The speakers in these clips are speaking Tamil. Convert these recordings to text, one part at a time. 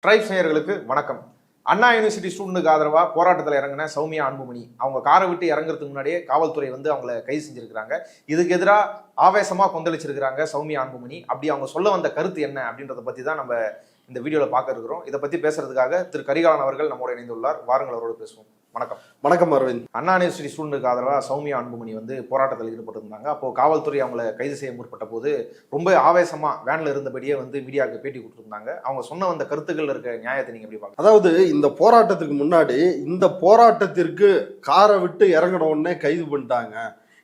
ட்ரைப்ஸ் நேயர்களுக்கு வணக்கம். அண்ணா யூனிவர்சிட்டி ஸ்டூடெண்ட்டுக்கு ஆதரவா போராட்டத்தில் இறங்கின சௌமியா அன்புமணி அவங்க காரை விட்டு இறங்குறதுக்கு முன்னாடியே காவல்துறை அவங்கள கைது செஞ்சிருக்காங்க. இதுக்கு எதிராக ஆவேசமா கொந்தளிச்சிருக்கிறாங்க சௌமியா அன்புமணி. அப்படி அவங்க சொல்ல வந்த கருத்து என்ன அப்படின்றத பத்தி தான் நம்ம இந்த வீடியோவில் பார்க்க இருக்கிறோம். இதை பத்தி பேசுறதுக்காக திரு கரிகாலன் அவர்கள் நம்மோட இணைந்துள்ளார். வாருங்கள், அவரோடு பேசுவோம். வணக்கம். வணக்கம் அரவிந்த். அண்ணா யூனிவர்சிட்டி ஸ்டூடெண்ட்டுக்கு ஆதரவாக சௌமியா அன்புமணி போராட்டத்தில் ஈடுபட்டிருந்தாங்க. அப்போ காவல்துறை அவங்கள கைது செய்ய முற்பட்ட போது ரொம்ப ஆவேசமா வேன்ல இருந்தபடியே மீடியாவுக்கு பேட்டி கொடுத்துருந்தாங்க. அவங்க சொன்ன அந்த கருத்துக்கள் இருக்க நியாயத்தை நீங்க எப்படி பார்க்க? அதாவது இந்த போராட்டத்துக்கு முன்னாடி இந்த போராட்டத்திற்கு காரை விட்டு இறங்கின உடனே கைது பண்ணிட்டாங்க,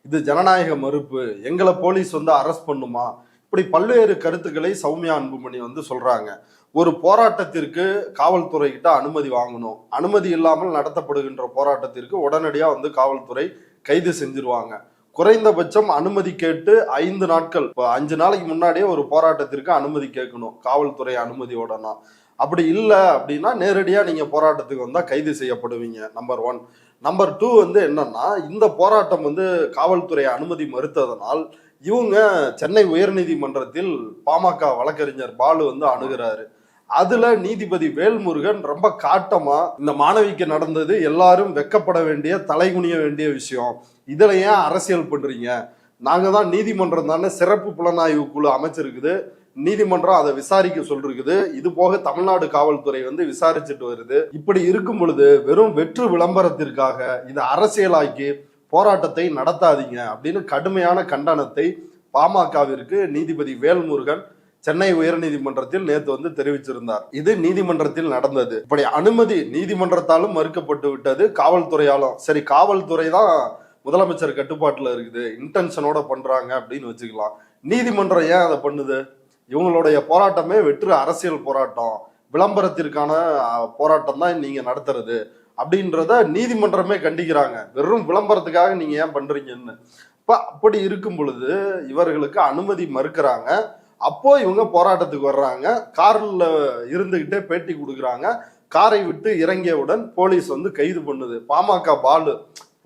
இது ஜனநாயக மறுப்பு, எங்களை போலீஸ் அரெஸ்ட் பண்ணுமா, இப்படி பல்வேறு கருத்துக்களை சௌமியா அன்புமணி சொல்றாங்க. ஒரு போராட்டத்திற்கு காவல்துறை கிட்ட அனுமதி வாங்கணும், அனுமதி இல்லாமல் நடத்தப்படுகின்ற போராட்டத்திற்கு உடனடியா காவல்துறை கைது செஞ்சிருவாங்க. குறைந்தபட்சம் அனுமதி கேட்டு 5 நாட்கள், 5 நாளைக்கு முன்னாடியே ஒரு போராட்டத்திற்கு அனுமதி கேட்கணும் காவல்துறை அனுமதியோடனா. அப்படி இல்லை அப்படின்னா நேரடியா நீங்க போராட்டத்துக்கு வந்தா கைது செய்யப்படுவீங்க. நம்பர் 1. நம்பர் 2 என்னன்னா, இந்த போராட்டம் காவல்துறை அனுமதி மறுத்ததனால் இவங்க சென்னை உயர்நீதிமன்றத்தில் பாமக வழக்கறிஞர் பாலு அணுகிறாரு. அதுல நீதிபதி வேல்முருகன் ரொம்ப காட்டமா, இந்த மாணவிக்கு நடந்தது எல்லாரும் வெக்கப்பட வேண்டிய, தலைகுனிய வேண்டிய விஷயம், இதுல ஏன் அரசியல் பண்றீங்க, நாங்க தான் நீதிமன்றம் தானே சிறப்பு புலனாய்வு குழு அமைச்சிருக்குது, நீதிமன்றம் அதை விசாரிக்க சொல்லிருக்குது, இது போக தமிழ்நாடு காவல்துறை விசாரிச்சுட்டு வருது, இப்படி இருக்கும் பொழுது வெறும் வெற்று விளம்பரத்திற்காக இதை அரசியலாக்கி போராட்டத்தை நடத்தாதீங்க அப்படின்னு கடுமையான கண்டனத்தை பாமகவிற்கு நீதிபதி வேல்முருகன் சென்னை உயர்நீதிமன்றத்தில் நேற்று தெரிவிச்சிருந்தார். இது நீதிமன்றத்தில் நடந்தது. இப்படி அனுமதி நீதிமன்றத்தாலும் மறுக்கப்பட்டு விட்டது, காவல்துறையாலும். சரி, காவல்துறை தான் முதலமைச்சர் கட்டுப்பாட்டுல இருக்குது, இன்டென்ஷனோட பண்றாங்க அப்படின்னு வச்சுக்கலாம். நீதிமன்றம் ஏன் அதை பண்ணுது? இவங்களுடைய போராட்டமே வெற்று அரசியல் போராட்டம், விளம்பரத்திற்கான போராட்டம் தான் நீங்க நடத்துறது அப்படின்றத நீதிமன்றமே கண்டிக்கிறாங்க. வெறும் விளம்பரத்துக்காக நீங்க ஏன் பண்றீங்கன்னு. அப்படி இருக்கும் பொழுது இவர்களுக்கு அனுமதி மறுக்கிறாங்க. அப்போ இவங்க போராட்டத்துக்கு வர்றாங்க, கார்ல இருந்துகிட்டே பேட்டி கொடுக்குறாங்க. காரை விட்டு இறங்கியவுடன் போலீஸ் கைது பண்ணுது. பாமக பாலு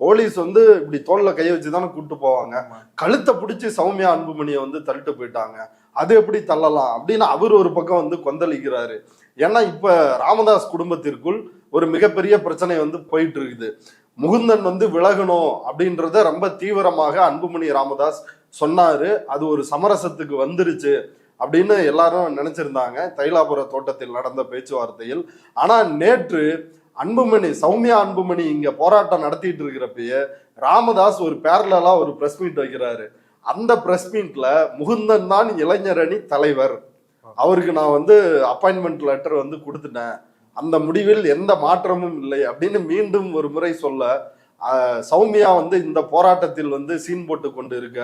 போலீஸ் இப்படி தோல்ல கைய வச்சுதானே கூப்பிட்டு போவாங்க, கழுத்தை பிடிச்சி சௌமியா அன்புமணியை தள்ளிட்டு போயிட்டாங்க. அது எப்படி தள்ளலாம் அப்படின்னு அவர் ஒரு பக்கம் கொந்தளிக்கிறாரு. ஏன்னா இப்ப ராமதாஸ் குடும்பத்திற்குள் ஒரு மிகப்பெரிய பிரச்சனை போயிட்டு இருக்குது. முகுந்தன் விலகணும் அப்படின்றத ரொம்ப தீவிரமாக அன்புமணி ராமதாஸ் சொன்னாரு. அது ஒரு சமரசத்துக்கு வந்துருச்சு அப்படின்னு எல்லாரும் நினைச்சிருந்தாங்க தைலாபுர தோட்டத்தில் நடந்த பேச்சுவார்த்தையில். ஆனா நேற்று சௌமியா அன்புமணி இங்க போராட்டம் நடத்திட்டு இருக்கிறப்பயே ராமதாஸ் ஒரு பேரலா ஒரு பிரஸ் மீட் வைக்கிறாரு. அந்த பிரஸ் மீட்ல முகுந்தன் தான் இளைஞரணி தலைவர், அவருக்கு நான் அப்பாயின்மெண்ட் லெட்டர் கொடுத்துட்டேன், அந்த முடிவில் எந்த மாற்றமும் இல்லை அப்படின்னு மீண்டும் ஒரு முறை சொல்ல, சௌமியா இந்த போராட்டத்தில் சீன் போட்டு கொண்டு இருக்க,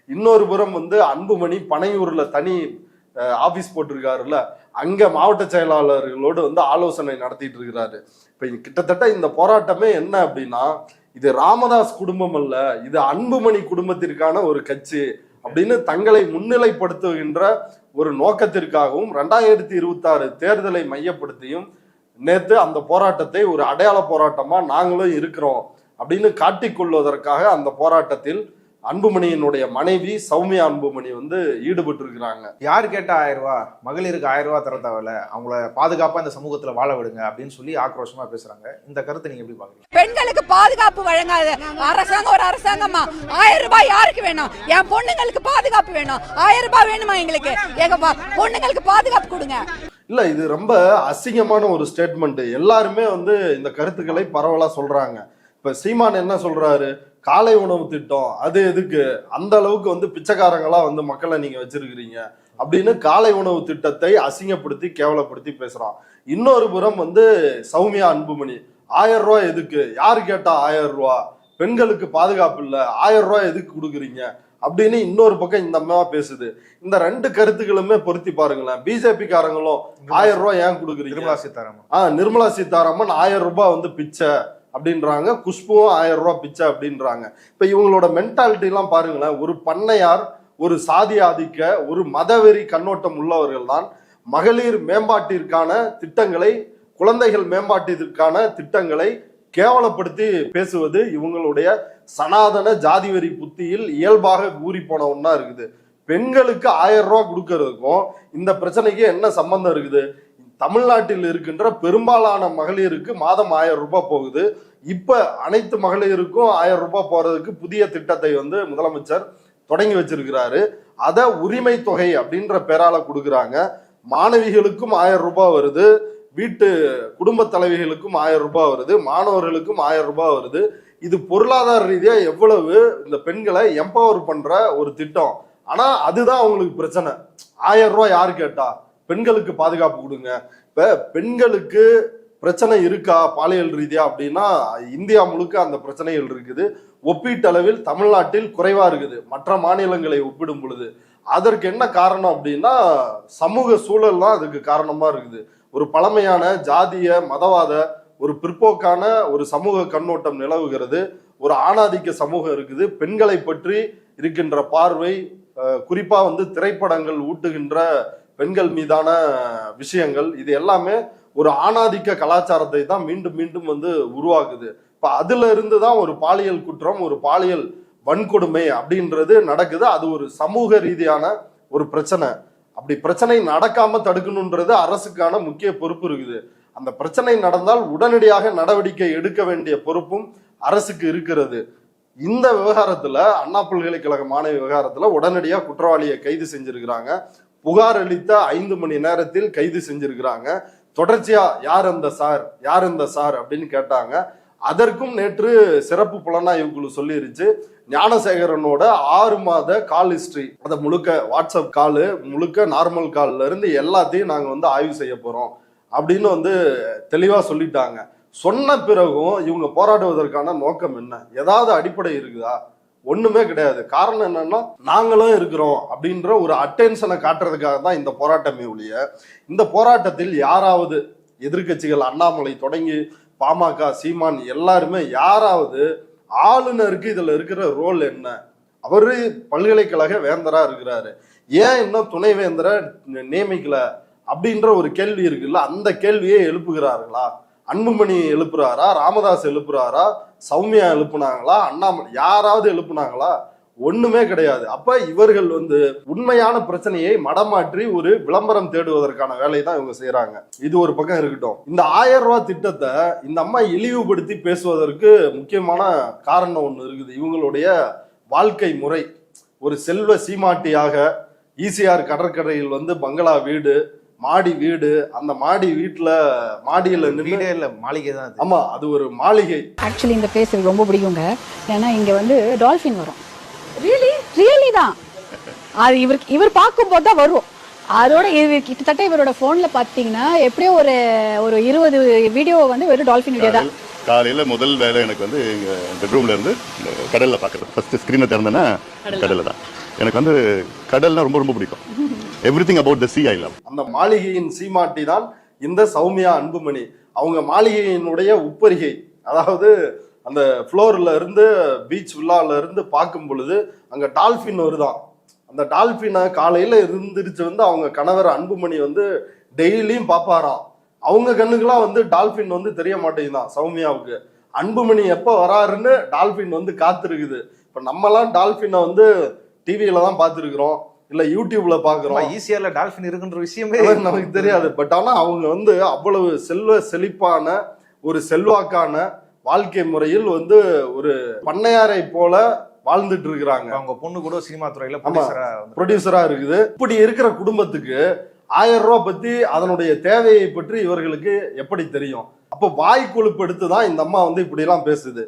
இன்னொரு புறம் அன்புமணி பனையூர்ல தனி ஆபீஸ் போட்டிருக்காருல்ல, அங்க மாவட்ட செயலாளர்களோடு ஆலோசனை நடத்திட்டு இருக்கிறாரு. இப்ப கிட்டத்தட்ட இந்த போராட்டமே என்ன அப்படின்னா, இது ராமதாஸ் குடும்பம் அல்ல, இது அன்புமணி குடும்பத்திற்கான ஒரு கட்சி அப்படின்னு தங்களை முன்னிலைப்படுத்துகின்ற ஒரு நோக்கத்திற்காகவும் 2026 தேர்தலை மையப்படுத்தியும் நேற்று அந்த போராட்டத்தை ஒரு அடையாள போராட்டமா நாங்களும் இருக்கிறோம் அப்படின்னு காட்டிக்கொள்வதற்காக அந்த போராட்டத்தில் அன்புமணியினுடைய மனைவி சௌமியா அன்புமணி ஈடுபட்டு இருக்கிறாங்க. யாரு கேட்டா 1000 ரூபாய், மகளிருக்கு 1000 ரூபாய் தர தேவையில்ல, அவங்கள பாதுகாப்பா இந்த சமூகத்துல வாழ விடுங்க அப்படின்னு சொல்லி ஆக்ரோஷமா பேசுறாங்க. இந்த கருத்தை நீங்க எப்படி பாக்குறீங்க? பெண்களுக்கு பாதுகாப்பு வழங்காத அரசாங்கம் ஒரு அரசாங்கமா? 1000 ரூபாய் யாருக்கு வேணும்? என் பொண்ணுங்களுக்கு பாதுகாப்பு வேணும். 1000 ரூபாய் வேணுமா எங்களுக்கு? எங்க பொண்ணுங்களுக்கு பாதுகாப்பு கொடுங்க. இல்ல, இது ரொம்ப அசிங்கமான ஒரு ஸ்டேட்மெண்ட். எல்லாருமே இந்த கருத்துக்களை பரவலா சொல்றாங்க. இப்ப சீமான் என்ன சொல்றாரு, காலை உணவு திட்டம் அது எதுக்கு, அந்த அளவுக்கு பிச்சைக்காரங்களா மக்களை நீங்க வச்சிருக்கிறீங்க அப்படின்னு காலை உணவு திட்டத்தை அசிங்கப்படுத்தி கேவலப்படுத்தி பேசுறான். இன்னொரு புறம் சௌமியா அன்புமணி 1000 ரூபாய் எதுக்கு, யாரு கேட்டா 1000 ரூபாய், பெண்களுக்கு பாதுகாப்பு இல்ல, 1000 ரூபாய் எதுக்கு கொடுக்குறீங்க அப்படின்னு இன்னொரு பக்கம் இந்த அம்மாவா பேசுது. இந்த 2 கருத்துக்களுமே பொருத்தி பாருங்களேன். பிஜேபி காரங்களும் 1000 ரூபாய் ஏன் கொடுக்குறீங்க, நிர்மலா சீதாராமன் 1000 ரூபாய் பிச்சை அப்படின்றாங்க, குஷ்புவும் 1000 ரூபாய் பிச்சை அப்படின்றாங்க. இப்ப இவங்களோட மென்டாலிட்டி எல்லாம் பாருங்களேன். ஒரு பண்ணையார், ஒரு சாதி ஆதிக்க, ஒரு மதவெறி கண்ணோட்டம் உள்ளவர்கள் தான் மகளிர் மேம்பாட்டிற்கான திட்டங்களை, குழந்தைகள் மேம்பாட்டிற்கான திட்டங்களை கேவலப்படுத்தி பேசுவது இவங்களுடைய சனாதன ஜாதி வெறி புத்தியில் இயல்பாக ஊறி போன ஒன்னா இருக்குது. பெண்களுக்கு 1000 ரூபாய் கொடுக்கறதுக்கும் இந்த பிரச்சனைக்கு என்ன சம்பந்தம் இருக்குது? தமிழ்நாட்டில் இருக்கின்ற பெரும்பாலான மகளிருக்கு மாதம் 1000 ரூபாய் போகுது. இப்ப அனைத்து மகளிருக்கும் 1000 ரூபாய் போறதுக்கு புதிய திட்டத்தை வந்து முதலமைச்சர் தொடங்கி வச்சிருக்கிறாரு. அத உரிமை தொகை அப்படின்ற பேரால கொடுக்குறாங்க. மாணவிகளுக்கும் 1000 ரூபாய் வருது, வீட்டு குடும்ப தலைவிகளுக்கும் 1000 ரூபாய் வருது, மாணவர்களுக்கும் 1000 ரூபாய் வருது. இது பொருளாதார ரீதியா எவ்வளவு இந்த பெண்களை எம்பவர் பண்ற ஒரு திட்டம். ஆனா அதுதான் அவங்களுக்கு பிரச்சனை. 1000 ரூபாய் யாரு கேட்டா? பெண்களுக்கு பாதுகாப்பு கொடுங்க. இப்ப பெண்களுக்கு பிரச்சனை இருக்கா பாலியல் ரீதியா அப்படின்னா இந்தியா முழுக்க அந்த பிரச்சனைகள் இருக்குது. ஒப்பீட்டளவில் தமிழ்நாட்டில் குறைவா இருக்குது மற்ற மாநிலங்களை ஒப்பிடும் பொழுது. அதற்கு என்ன காரணம் அப்படின்னா சமூக சூழல் தான் அதுக்கு காரணமா இருக்குது. ஒரு பழமையான ஜாதிய மதவாத ஒரு பிற்போக்கான ஒரு சமூக கண்ணோட்டம் நிலவுகிறது. ஒரு ஆணாதிக்க சமூகம் இருக்குது. பெண்களை பற்றி இருக்கின்ற பார்வை, குறிப்பா வந்து திரைப்படங்கள் ஊட்டுகின்ற பெண்கள் மீதான விஷயங்கள், இது எல்லாமே ஒரு ஆணாதிக்க கலாச்சாரத்தை தான் மீண்டும் மீண்டும் வந்து உருவாக்குது. இப்ப அதுல இருந்து தான் ஒரு பாலியல் குற்றம், ஒரு பாலியல் வன்கொடுமை அப்படின்றது நடக்குது. அது ஒரு சமூக ரீதியான ஒரு பிரச்சனை. அப்படி பிரச்சனை நடக்காம தடுக்கணுன்றது அரசுக்கான முக்கிய பொறுப்பு இருக்குது. அந்த பிரச்சனை நடந்தால் உடனடியாக நடவடிக்கை எடுக்க வேண்டிய பொறுப்பும் அரசுக்கு இருக்கிறது. இந்த விவகாரத்துல அண்ணா பல்கலைக்கழக மாணவி விவகாரத்துல உடனடியா குற்றவாளியை கைது செஞ்சிருக்கிறாங்க. புகார் அளித்த 5 மணி நேரத்தில் கைது செஞ்சிருக்கிறாங்க. தொடர்ச்சியா யார் அந்த சார் அப்படின்னு கேட்டாங்க. அதற்கும் நேற்று சிறப்பு புலனாய்வு குழு சொல்லிருச்சு. ஞானசேகரனோட 6 மாத கால் ஹிஸ்டரி, அதை முழுக்க வாட்ஸ்அப் காலு முழுக்க நார்மல் கால்ல இருந்து எல்லாத்தையும் நாங்க வந்து ஆய்வு செய்ய போறோம் அப்படின்னு வந்து தெளிவா சொல்லிட்டாங்க. சொன்ன பிறகும் இவங்க போராடுவதற்கான நோக்கம் என்ன? ஏதாவது அடிப்படை இருக்குதா? ஒண்ணுமே கிடையாது. காரணம் என்னன்னா நாங்களும் இருக்கிறோம் அப்படின்ற ஒரு அட்டென்ஷனை காட்டுறதுக்காக தான் இந்த போராட்டமே ஒழிய, இந்த போராட்டத்தில் யாராவது எதிர்கட்சிகள் அண்ணாமலை தொடங்கி பாமக, சீமான் எல்லாருமே யாராவது ஆளுநருக்கு இதுல இருக்கிற ரோல் என்ன? அவரு பல்கலைக்கழக வேந்தரா இருக்கிறாரு, ஏன் இன்னும் துணை வேந்தரை நியமிக்கல அப்படின்ற ஒரு கேள்வி இருக்குல்ல, அந்த கேள்வியை எழுப்புகிறார்களா? அன்புமணி எழுப்புறாரா? ராமதாஸ் எழுப்புறாரா? சௌமியா எழுப்புனாங்களா? அண்ணாமலை யாராவது எழுப்புனாங்களா? ஒண்ணுமே கிடையாது. அப்ப இவர்கள் வந்து உண்மையான பிரச்சனையை மடமாற்றி ஒரு விளம்பரம் தேடுவதற்கான வேலையை தான் இவங்க செய்யறாங்க. இது ஒரு பக்கம் இருக்கட்டும். இந்த 1000 ரூபாய் திட்டத்தை இந்த அம்மா இழிவுபடுத்தி பேசுவதற்கு முக்கியமான காரணம் ஒண்ணு இருக்குது. இவங்களுடைய வாழ்க்கை முறை ஒரு செல்வ சீமாட்டியாக ஈசிஆர் கடற்கரையில் வந்து பங்களா வீடு, மாடி வீடு, அந்த மாடி வீட்டுல மாடியில வீடே இல்ல மாளிகை தான். ஆமா, அது ஒரு மாளிகை. ஆக்சுவலி இந்த பிளேஸ் எனக்கு ரொம்ப பிடிக்குங்க. ஏன்னா இங்க வந்து டால்பின் வரும். ரியலி தான். அது இவர் பார்க்கும்போது தான் வரும். அதோட கிட்டத்தட்ட இவரோட போன்ல பாத்தீங்கன்னா எப்படியும் ஒரு 20 வீடியோ வந்து வெறும் டால்பின் வீடியோ தான். காலையில முதல் வேலை எனக்கு வந்து எங்க பெட்ரூம்ல இருந்து கடல்ல பாக்குறது. ஃபர்ஸ்ட் ஸ்கிரீனை திறந்தேன்னா கடல்ல தான். எனக்கு வந்து கடல்னா ரொம்ப ரொம்ப பிடிக்கும். Everything about the sea I love. அந்த மாளிகையின் சீமாட்டி தான் இந்த சௌமியா அன்புமணி. அவங்க மாளிகையினுடைய உப்பரிகை, அதாவது அந்த ஃப்ளோர்ல இருந்து பீச் வில்லால இருந்து பார்க்கும் பொழுது அங்க டால்பின் வருதான். அந்த டால்பினை காலையில இருந்துருச்சு வந்து அவங்க கணவர் அன்புமணி வந்து டெய்லியும் பாப்பாராம். அவங்க கண்ணுக்கெல்லாம் வந்து டால்பின் வந்து தெரிய மாட்டேங்குதான் சௌமியாவுக்கு. அன்புமணி எப்ப வராருன்னு டால்பின் வந்து காத்திருக்குது. இப்ப நம்மலாம் டால்பினை வந்து டிவியில தான் பார்த்துருக்கிறோம், இல்ல யூடியூப்ல பாக்குறோம். ஈஸியால டால்பின் இருக்குன்ற விஷயமே நமக்கு தெரியாது. பட் ஆனா அவங்க வந்து அவ்வளவு செல்வ செழிப்பான ஒரு செல்வாக்கான வாழ்க்கை முறையில் வந்து ஒரு பண்ணையாரை போல வாழ்ந்துட்டு இருக்கிறாங்க. அவங்க பொண்ணு கூட சினிமா துறையில ப்ரொடியூசரா இருக்குது. இப்படி இருக்கிற குடும்பத்துக்கு 1000 ரூபாய் பத்தி அதனுடைய தேவையை பற்றி இவர்களுக்கு எப்படி தெரியும்? அப்போ வாய் கொழுப்பு எடுத்துதான் இந்த அம்மா வந்து இப்படி எல்லாம் பேசுது.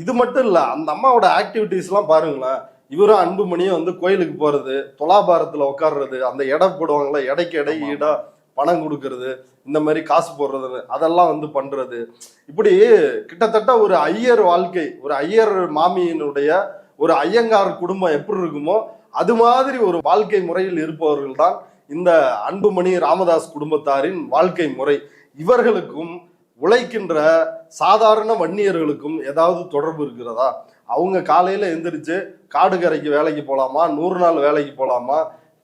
இது மட்டும் இல்ல, அந்த அம்மாவோட ஆக்டிவிட்டிஸ் எல்லாம் பாருங்களேன். இவரும் அன்புமணியும் வந்து கோயிலுக்கு போறது, துலாபாரத்துல உட்கார்றது, அந்த எடை போடுவாங்களா, எடைக்கு ஈடா பணம் கொடுக்கறது, இந்த மாதிரி காசு போடுறது, அதெல்லாம் வந்து பண்றது. இப்படி கிட்டத்தட்ட ஒரு ஐயர் வாழ்க்கை, ஒரு ஐயர் மாமியினுடைய ஒரு ஐயங்கார் குடும்பம் எப்படி இருக்குமோ அது மாதிரி ஒரு வாழ்க்கை முறையில் இருப்பவர்கள் தான் இந்த அன்புமணி ராமதாஸ் குடும்பத்தாரின் வாழ்க்கை முறை. இவர்களுக்கும் உழைக்கின்ற சாதாரண வன்னியர்களுக்கும் ஏதாவது தொடர்பு இருக்கிறதா? அவங்க காலையில எந்திரிச்சு காடுகரைக்கு வேலைக்கு போலாமா, 100 நாள் வேலைக்கு போலாமா,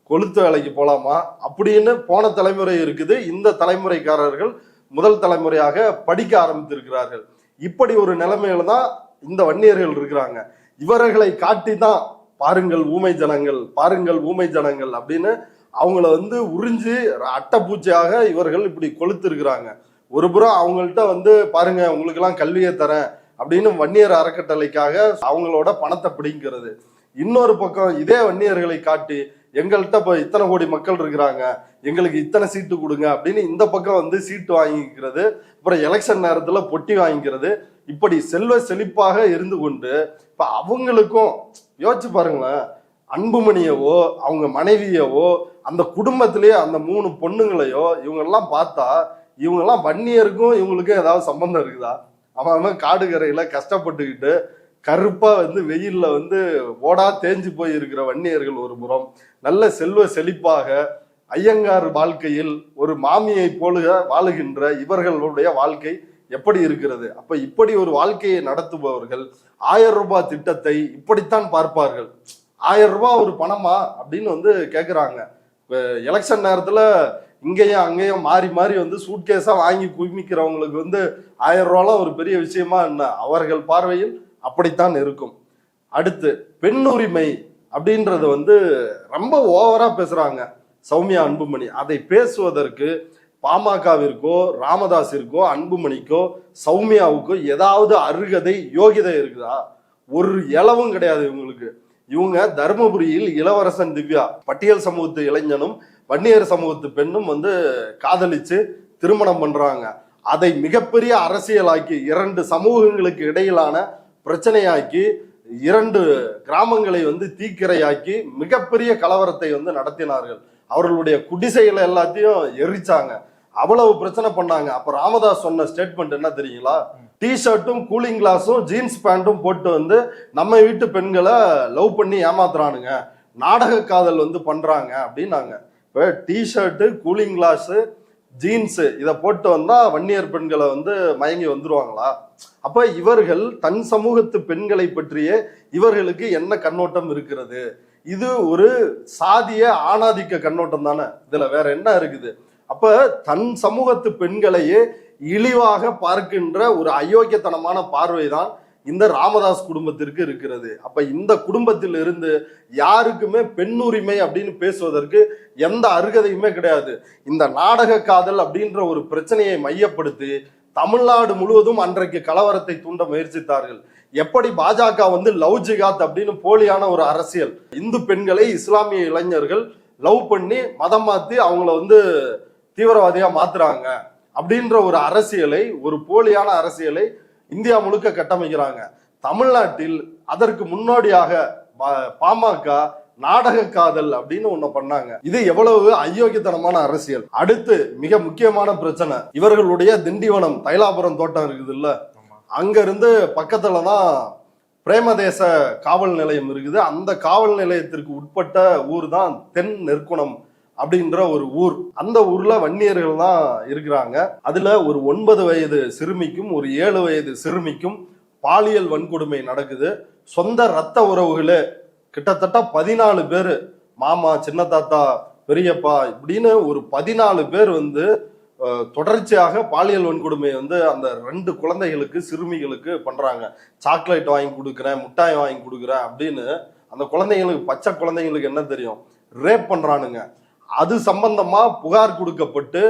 கொளுத்து வேலைக்கு போலாமா அப்படின்னு போன தலைமுறை இருக்குது. இந்த தலைமுறைக்காரர்கள் முதல் தலைமுறையாக படிக்க ஆரம்பித்திருக்கிறார்கள். இப்படி ஒரு நிலைமையில தான் இந்த வன்னியர்கள் இருக்கிறாங்க. இவர்களை காட்டி தான் பாருங்கள் ஊமை ஜனங்கள், பாருங்கள் ஊமை ஜனங்கள் அப்படின்னு அவங்கள வந்து உறிஞ்சு அட்டைப்பூச்சியாக இவர்கள் இப்படி கொளுத்திருக்கிறாங்க. ஒரு புறம் அவங்கள்ட்ட வந்து பாருங்க உங்களுக்கு எல்லாம் கல்வியை தரேன் அப்படின்னு வன்னியர் அறக்கட்டளைக்காக அவங்களோட பணத்தை பிடிங்கிறது. இன்னொரு பக்கம் இதே வன்னியர்களை காட்டி எங்கள்கிட்ட இப்போ இத்தனை கோடி மக்கள் இருக்கிறாங்க, எங்களுக்கு இத்தனை சீட்டு கொடுங்க அப்படின்னு இந்த பக்கம் வந்து சீட்டு வாங்கிக்கிறது, அப்புறம் எலெக்ஷன் நேரத்துல பொட்டி வாங்கிக்கிறது. இப்படி செல்வ செழிப்பாக இருந்து கொண்டு இப்ப அவங்களுக்கும் யோசிச்சு பாருங்களேன், அன்புமணியவோ அவங்க மனைவியவோ அந்த குடும்பத்திலேயே அந்த 3 பொண்ணுங்களையோ இவங்கெல்லாம் பார்த்தா இவங்கெல்லாம் வன்னியருக்கும் இவங்களுக்கும் ஏதாவது சம்பந்தம் இருக்குதா? அவன் காடு கரையில கஷ்டப்பட்டுக்கிட்டு கருப்பா வந்து வெயில்ல வந்து ஓடா தேஞ்சு போய் இருக்கிற வன்னியர்கள் ஒரு புறம், நல்ல செல்வ செழிப்பாக ஐயங்கார் வாழ்க்கையில் ஒரு மாமியை போல வாழுகின்ற இவர்களுடைய வாழ்க்கை எப்படி இருக்கிறது? அப்ப இப்படி ஒரு வாழ்க்கையை நடத்துபவர்கள் 1000 ரூபாய் திட்டத்தை இப்படித்தான் பார்ப்பார்கள். 1000 ரூபாய் ஒரு பணமா அப்படின்னு வந்து கேக்குறாங்க. இப்ப எலெக்ஷன் நேரத்துல இங்கேயும் அங்கேயும் மாறி மாறி வந்து சூட்கேஸா வாங்கி குவிக்கிறவங்களுக்கு வந்து 1000 ரூபாலாம் ஒரு பெரிய விஷயமா என்ன? அவர்கள் பார்வையில் அப்படித்தான் இருக்கும். அடுத்து பெண் உரிமை அப்படின்றத வந்து ரொம்ப ஓவரா பேசுறாங்க சௌமியா அன்புமணி. அதை பேசுவதற்கு பாமகவிற்கோ ராமதாஸிற்கோ அன்புமணிக்கோ சௌமியாவுக்கோ ஏதாவது அருகதை யோகிதை இருக்குதா? ஒரு இளவும் கிடையாது இவங்களுக்கு. இவங்க தர்மபுரியில் இளவரசன் திவ்யா பட்டியல் சமூகத்து இளைஞனும் வன்னியர் சமூகத்து பெண்ணும் வந்து காதலிச்சு திருமணம் பண்றாங்க. அதை மிகப்பெரிய அரசியலாக்கி 2 சமூகங்களுக்கு இடையிலான பிரச்சனையாக்கி 2 கிராமங்களை வந்து தீக்கிரையாக்கி மிகப்பெரிய கலவரத்தை வந்து நடத்தினார்கள். அவர்களுடைய குடிசைகளை எல்லாத்தையும் எரிச்சாங்க. அவ்வளவு பிரச்சனை பண்ணாங்க. அப்ப ராமதாஸ் சொன்ன ஸ்டேட்மெண்ட் என்ன தெரியுங்களா? டிஷர்ட்டும் கூலிங் கிளாஸும் ஜீன்ஸ் பேண்ட்டும் போட்டு வந்து நம்ம வீட்டு பெண்களை லவ் பண்ணி ஏமாத்துறானுங்க, நாடக காதல் வந்து பண்றாங்க அப்படின்னாங்க. இப்ப டிஷர்ட்டு கூலிங் கிளாஸு ஜீன்ஸு இதை போட்டு வந்தா வன்னியர் பெண்களை வந்து மயங்கி வந்துருவாங்களா? அப்ப இவர்கள் தன் சமூகத்து பெண்களை பற்றியே இவர்களுக்கு என்ன கண்ணோட்டம் இருக்கிறது? இது ஒரு சாதிய ஆணாதிக்க கண்ணோட்டம் தானே, இதுல வேற என்ன இருக்குது? அப்ப தன் சமூகத்து பெண்களையே இழிவாக பார்க்கின்ற ஒரு அயோக்கியத்தனமான பார்வைதான் இந்த ராமதாஸ் குடும்பத்திற்கு இருக்கிறது. அப்ப இந்த குடும்பத்தில் இருந்து யாருக்குமே பெண் உரிமை அப்படின்னு பேசுவதற்கு எந்த அருகதையுமே கிடையாது. இந்த நாடக காதல் அப்படின்ற ஒரு பிரச்சனையை மையப்படுத்தி தமிழ்நாடு முழுவதும் அன்றைக்கு கலவரத்தை தூண்ட முயற்சித்தார்கள். எப்படி பாஜக வந்து லவ் ஜிகாத் அப்படின்னு போலியான ஒரு அரசியல், இந்து பெண்களை இஸ்லாமிய இளைஞர்கள் லவ் பண்ணி மதம் மாத்தி அவங்கள வந்து தீவிரவாதியா மாத்துறாங்க அப்படின்ற ஒரு அரசியலை, ஒரு போலியான அரசியலை இந்தியா முழுக்க கட்டமைக்கிறாங்க. தமிழ்நாட்டில் அதற்கு முன்னோடியாக பாமக நாடக காதல் அப்படின்னு ஒண்ணு பண்ணாங்க. இது எவ்வளவு அயோக்கியத்தனமான அரசியல். அடுத்து மிக முக்கியமான பிரச்சனை, இவர்களுடைய திண்டிவனம் தைலாபுரம் தோட்டம் இருக்குது இல்ல, அங்க இருந்து பக்கத்துலதான் பிரேமதேச காவல் நிலையம் இருக்குது. அந்த காவல் நிலையத்திற்கு உட்பட்ட ஊர் தான் தென் நெற்குணம் அப்படின்ற ஒரு ஊர். அந்த ஊர்ல வன்னியர்கள் தான் இருக்கிறாங்க. அதுல ஒரு 9 வயது சிறுமிக்கும் ஒரு 7 வயது சிறுமிக்கும் பாலியல் வன்கொடுமை நடக்குது. சொந்த ரத்த உறவுகளே கிட்டத்தட்ட 14 பேர், மாமா, சின்ன தாத்தா, பெரியப்பா இப்படின்னு ஒரு 14 பேர் வந்து தொடர்ச்சியாக பாலியல் வன்கொடுமை வந்து அந்த 2 குழந்தைகளுக்கு சிறுமிகளுக்கு பண்றாங்க. சாக்லேட் வாங்கி கொடுக்குறேன், முட்டாய் வாங்கி கொடுக்குறேன் அப்படின்னு அந்த குழந்தைங்களுக்கு, பச்சை குழந்தைங்களுக்கு என்ன தெரியும், ரேப் பண்றானுங்க. அது சம்பந்தமா புகார் கொடுக்கப்பட்டு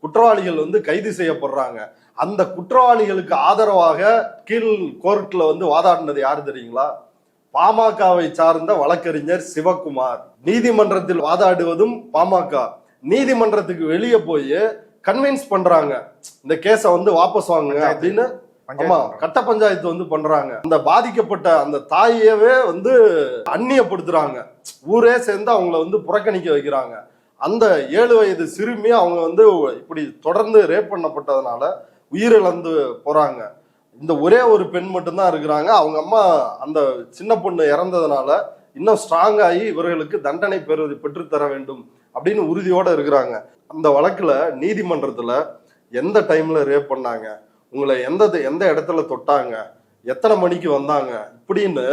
குற்றவாளிகள் வந்து கைது செய்யப்படுறாங்க. அந்த குற்றவாளிகளுக்கு ஆதரவாக கீழ் கோர்ட்ல வந்து வாதாடினது யாரு தெரியுங்களா? பாமகவை சார்ந்த வழக்கறிஞர் சிவகுமார். நீதிமன்றத்தில் வாதாடுவதும் பாமக. நீதிமன்றத்துக்கு வெளியே போய் கன்வின்ஸ் பண்றாங்க இந்த கேஸை வந்து வாபஸ் வாங்குங்க அப்படின்னு. ஆமா, கட்ட பஞ்சாயத்து வந்து பண்றாங்க. அந்த பாதிக்கப்பட்ட அந்த தாயவே வந்து அந்நியப்படுத்துறாங்க. ஊரே சேர்ந்து அவங்கள வந்து புறக்கணிக்க வைக்கிறாங்க. அந்த 7 வயது சிறுமி அவங்க வந்து இப்படி தொடர்ந்து ரேப் பண்ணப்பட்டதுனால உயிரிழந்து போறாங்க. இந்த ஒரே ஒரு பெண் மட்டும்தான் இருக்கிறாங்க. அவங்க அம்மா அந்த சின்ன பொண்ணு இறந்ததுனால இன்னும் ஸ்ட்ராங் ஆகி இவர்களுக்கு தண்டனை பெற்றுத்தர வேண்டும் அப்படின்னு உறுதியோட இருக்கிறாங்க. அந்த வழக்குல நீதிமன்றத்துல எந்த டைம்ல ரேப் பண்ணாங்க, உங்களை எந்த இடத்துல தொட்டாங்க, எத்தனை மணிக்கு வந்தாங்க இப்படின்னு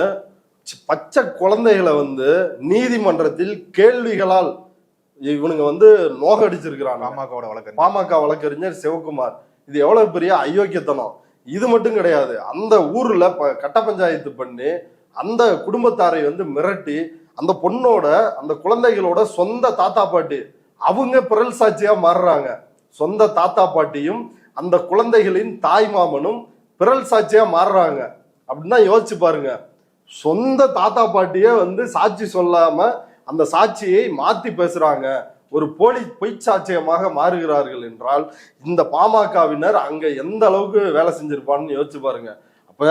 பச்சை குழந்தைகளை வந்து நீதிமன்றத்தில் கேள்விகளால் இவனுங்க வந்து நோகடிச்சிருக்கிறாங்க. பாமக வழக்கறிஞர் சிவகுமார். இது எவ்வளவு பெரிய அயோக்கியத்தனம். இது மட்டும் கிடையாது, அந்த ஊர்ல கட்ட பஞ்சாயத்து பண்ணி அந்த குடும்பத்தாரை வந்து மிரட்டி அந்த பொண்ணோட அந்த குழந்தைகளோட சொந்த தாத்தா பாட்டி அவங்க பிறல் சாட்சியா மாறுறாங்க. சொந்த தாத்தா பாட்டியும் அந்த குழந்தைகளின் தாய் மாமனும் பிறல் சாட்சியா மாறுறாங்க அப்படின்னா யோசிச்சு பாருங்க. சொந்த தாத்தா பாட்டியே வந்து சாட்சி சொல்லாம அந்த சாட்சியை மாத்தி பேசுறாங்க, ஒரு போலி பொய் சாட்சியமாக மாறுகிறார்கள் என்றால் இந்த பாமகவினர் அங்க எந்த அளவுக்கு வேலை செஞ்சிருப்பான்னு யோசிச்சு பாருங்க. அப்ப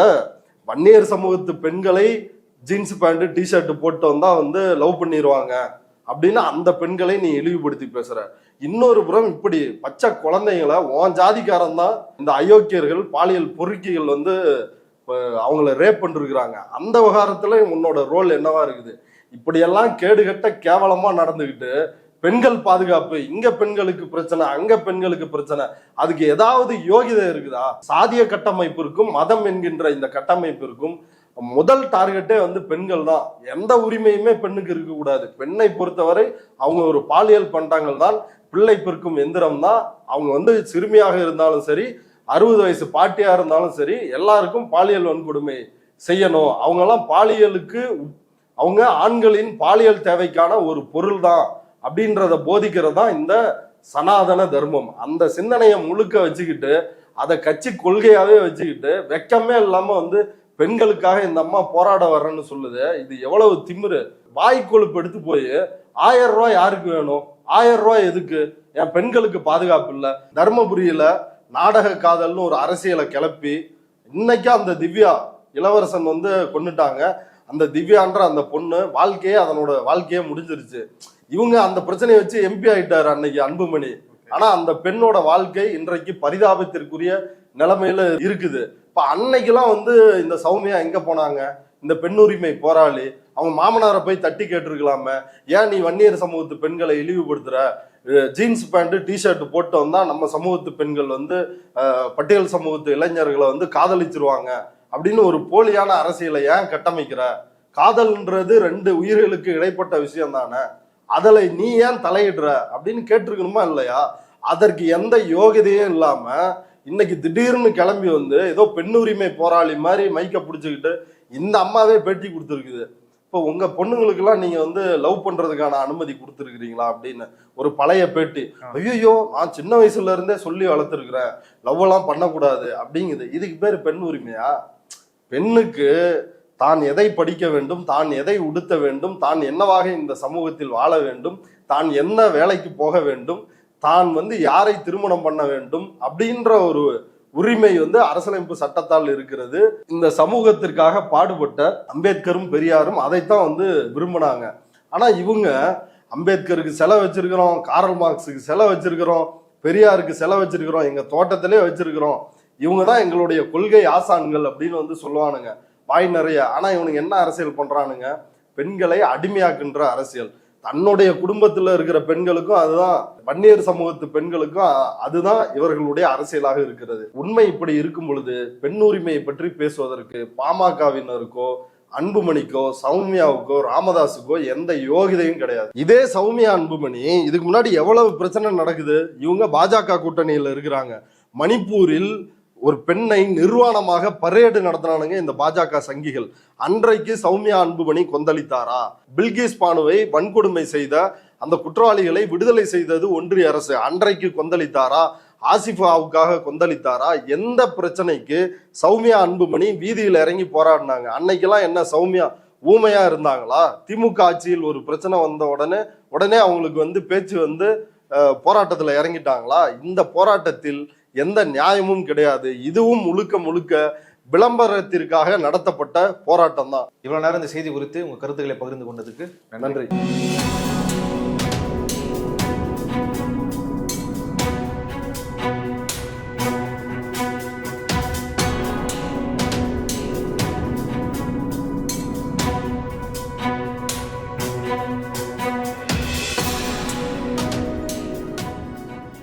வன்னியர் சமூகத்து பெண்களை ஜீன்ஸ் பேண்ட் டிஷர்ட் போட்டு வந்தா வந்து லவ் பண்ணிடுவாங்க அப்படின்னு அந்த பெண்களை நீ இழிவுபடுத்தி பேசுற. இன்னொரு புறம் இப்படி பச்சை குழந்தைங்களை உன் ஜாதிக்காரன் தான் இந்த அயோக்கியர்கள் பாலியல் பொறுக்கிகள் வந்து அவங்கள ரேப் பண்ணிருக்கிறாங்க. அந்த விவகாரத்துல உன்னோட ரோல் என்னவா இருக்குது? இப்படியெல்லாம் கேடுகட்ட கேவலமா நடந்துகிட்டு பெண்கள் பாதுகாப்பு, இங்க பெண்களுக்கு பிரச்சனை, அங்க பெண்களுக்கு பிரச்சனை, அதுக்கு ஏதாவது யோகிதை இருக்குதா? சாதிய கட்டமைப்பிற்கும் மதம் என்கின்ற இந்த கட்டமைப்பிற்கும் முதல் டார்கெட்டே வந்து பெண்கள் தான். எந்த உரிமையுமே பெண்ணுக்கு இருக்கக்கூடாது. பெண்ணை பொறுத்தவரை அவங்க ஒரு பாலியல் பண்டாங்கள் தான், பிள்ளை பிறக்கும் எந்திரம் தான். அவங்க வந்து சிறுமியாக இருந்தாலும் சரி, 60 வயசு பாட்டியா இருந்தாலும் சரி, எல்லாருக்கும் பாலியல் வன்கொடுமை செய்யணும். அவங்கெல்லாம் பாலியலுக்கு அவங்க ஆண்களின் பாலியல் தேவைக்கான ஒரு பொருள் தான் அப்படின்றத போதிக்கிறது தான் இந்த சனாதன தர்மம். அந்த சிந்தனையை முழுக்க வச்சுக்கிட்டு அதை கட்சி கொள்கையாவே வச்சுக்கிட்டு வெக்கமே இல்லாம வந்து பெண்களுக்காக இந்த அம்மா போராட வர்றேன்னு சொல்லுது. இது எவ்வளவு திமிரு! வாய் கொழுப்பு எடுத்து போய் 1000 ரூபாய் யாருக்கு வேணும்? 1000 ரூபாய் எதுக்கு? என் பெண்களுக்கு பாதுகாப்பு இல்லை. தர்மபுரியில நாடக காதல்னு ஒரு அரசியலை கிளப்பி இன்னைக்கு அந்த திவ்யா இளவரசன் வந்து கொண்டுட்டாங்க. அந்த திவ்யான்ற அந்த பொண்ணு அதனோட வாழ்க்கையே முடிஞ்சிருச்சு. இவங்க அந்த பிரச்சனையை வச்சு எம்பி ஆயிட்டாரு அன்னைக்கு அன்புமணி. ஆனா அந்த பெண்ணோட வாழ்க்கை இன்றைக்கு பரிதாபத்திற்குரிய நிலைமையில இருக்குது. இப்ப அன்னைக்கெல்லாம் வந்து இந்த சௌமியா எங்க போனாங்க? இந்த பெண்ணுரிமை போராளி அவங்க மாமனாரை போய் தட்டி கேட்டிருக்கலாமே. ஏன் நீ வன்னியர் சமூகத்து பெண்களை இழிவுபடுத்துற? ஜீன்ஸ் பேண்ட் டிஷர்ட் போட்டு வந்தா நம்ம சமூகத்து பெண்கள் வந்து பட்டியல் சமூகத்து இளைஞர்களை வந்து காதலிச்சிருவாங்க அப்படின்னு ஒரு போலியான அரசியலை ஏன் கட்டமைக்கிற? காதல்ன்றது 2 உயிர்களுக்கு இடைப்பட்ட விஷயம் தானே, அதில் நீ ஏன் தலையிடுற அப்படின்னு கேட்டிருக்கணுமா இல்லையா? அதற்கு எந்த யோகிதையும் இல்லாம இன்னைக்கு திடீர்னு கிளம்பி வந்து ஏதோ பெண்ணுரிமை போராளி மாதிரி மைக்க பிடிச்சுக்கிட்டு இந்த அம்மாவே பேட்டி கொடுத்துருக்குது. இப்போ உங்க பொண்ணுங்களுக்கெல்லாம் நீங்க வந்து லவ் பண்றதுக்கான அனுமதி கொடுத்துருக்கிறீங்களா அப்படின்னு ஒரு பழைய பேட்டி. ஐயோ, நான் சின்ன வயசுல இருந்தே சொல்லி வளர்த்துருக்கிறேன், லவ் எல்லாம் பண்ணக்கூடாது அப்படிங்குது. இதுக்கு பேர் பெண் உரிமையா? பெண்ணுக்கு தான் எதை படிக்க வேண்டும், தான் எதை உடுத்த வேண்டும், தான் என்னவாக இந்த சமூகத்தில் வாழ வேண்டும், தான் என்ன வேலைக்கு போக வேண்டும், தான் வந்து யாரை திருமணம் பண்ண வேண்டும் அப்படின்ற ஒரு உரிமை வந்து அரசியலமைப்பு சட்டத்தால் இருக்கிறது. இந்த சமூகத்திற்காக பாடுபட்ட அம்பேத்கரும் பெரியாரும் அதைத்தான் வந்து விரும்பினாங்க. ஆனா இவங்க அம்பேத்கருக்கு சிலை வச்சிருக்கிறோம், காரல் மார்க்ஸுக்கு சிலை வச்சிருக்கிறோம், பெரியாருக்கு சிலை வச்சிருக்கிறோம், எங்க தோட்டத்திலே வச்சிருக்கிறோம், இவங்க தான் எங்களுடைய கொள்கை ஆசான்கள் அப்படின்னு வந்து சொல்லுவானுங்க வாய் நிறைய. ஆனா இவனுக்கு என்ன அரசியல் பண்றானுங்க? பெண்களை அடிமையாக்குன்ற அரசியல். தன்னுடைய குடும்பத்துல இருக்கிற பெண்களுக்கும் அதுதான், வன்னியர் சமூகத்து பெண்களுக்கும் அதுதான் இவர்களுடைய அரசியலாக இருக்கிறது. உண்மை இப்படி இருக்கும் பொழுது பெண் உரிமையை பற்றி பேசுவதற்கு பாமகவினருக்கோ அன்புமணிக்கோ சௌமியாவுக்கோ ராமதாஸுக்கோ எந்த யோகிதையும் கிடையாது. இதே சௌமியா அன்புமணி இதுக்கு முன்னாடி எவ்வளவு பிரச்சனை நடக்குது. இவங்க பாஜக கூட்டணியில இருக்கிறாங்க. மணிப்பூரில் ஒரு பெண்ணை நிர்வாணமாக பரேடு நடத்தினானுங்க இந்த பாஜக சங்கிகள். அன்றைக்கு சௌமியா அன்புமணி கொந்தளித்தாரா? பில்கிஸ் பானுவை வன்கொடுமை செய்த அந்த குற்றவாளிகளை விடுதலை செய்தது ஒன்றிய அரசு, அன்றைக்கு கொந்தளித்தாரா? ஆசிஃபாவுக்காக கொந்தளித்தாரா? எந்த பிரச்சனைக்கு சௌமியா அன்புமணி வீதியில் இறங்கி போராடினாங்க? அன்னைக்கெல்லாம் என்ன சௌமியா ஊமையா இருந்தாங்களா? திமுக ஆட்சியில் ஒரு பிரச்சனை வந்த உடனே அவங்களுக்கு வந்து பேச்சு வந்து போராட்டத்துல இறங்கிட்டாங்களா? இந்த போராட்டத்தில் எந்த நியாயமும் கிடையாது. இதுவும் முழுக்க விளம்பரத்திற்காக நடத்தப்பட்ட போராட்டம் தான். இவ்வளவு நேரம் இந்த செய்தி குறித்து உங்க கருத்துக்களை பகிர்ந்து கொண்டதுக்கு நன்றி.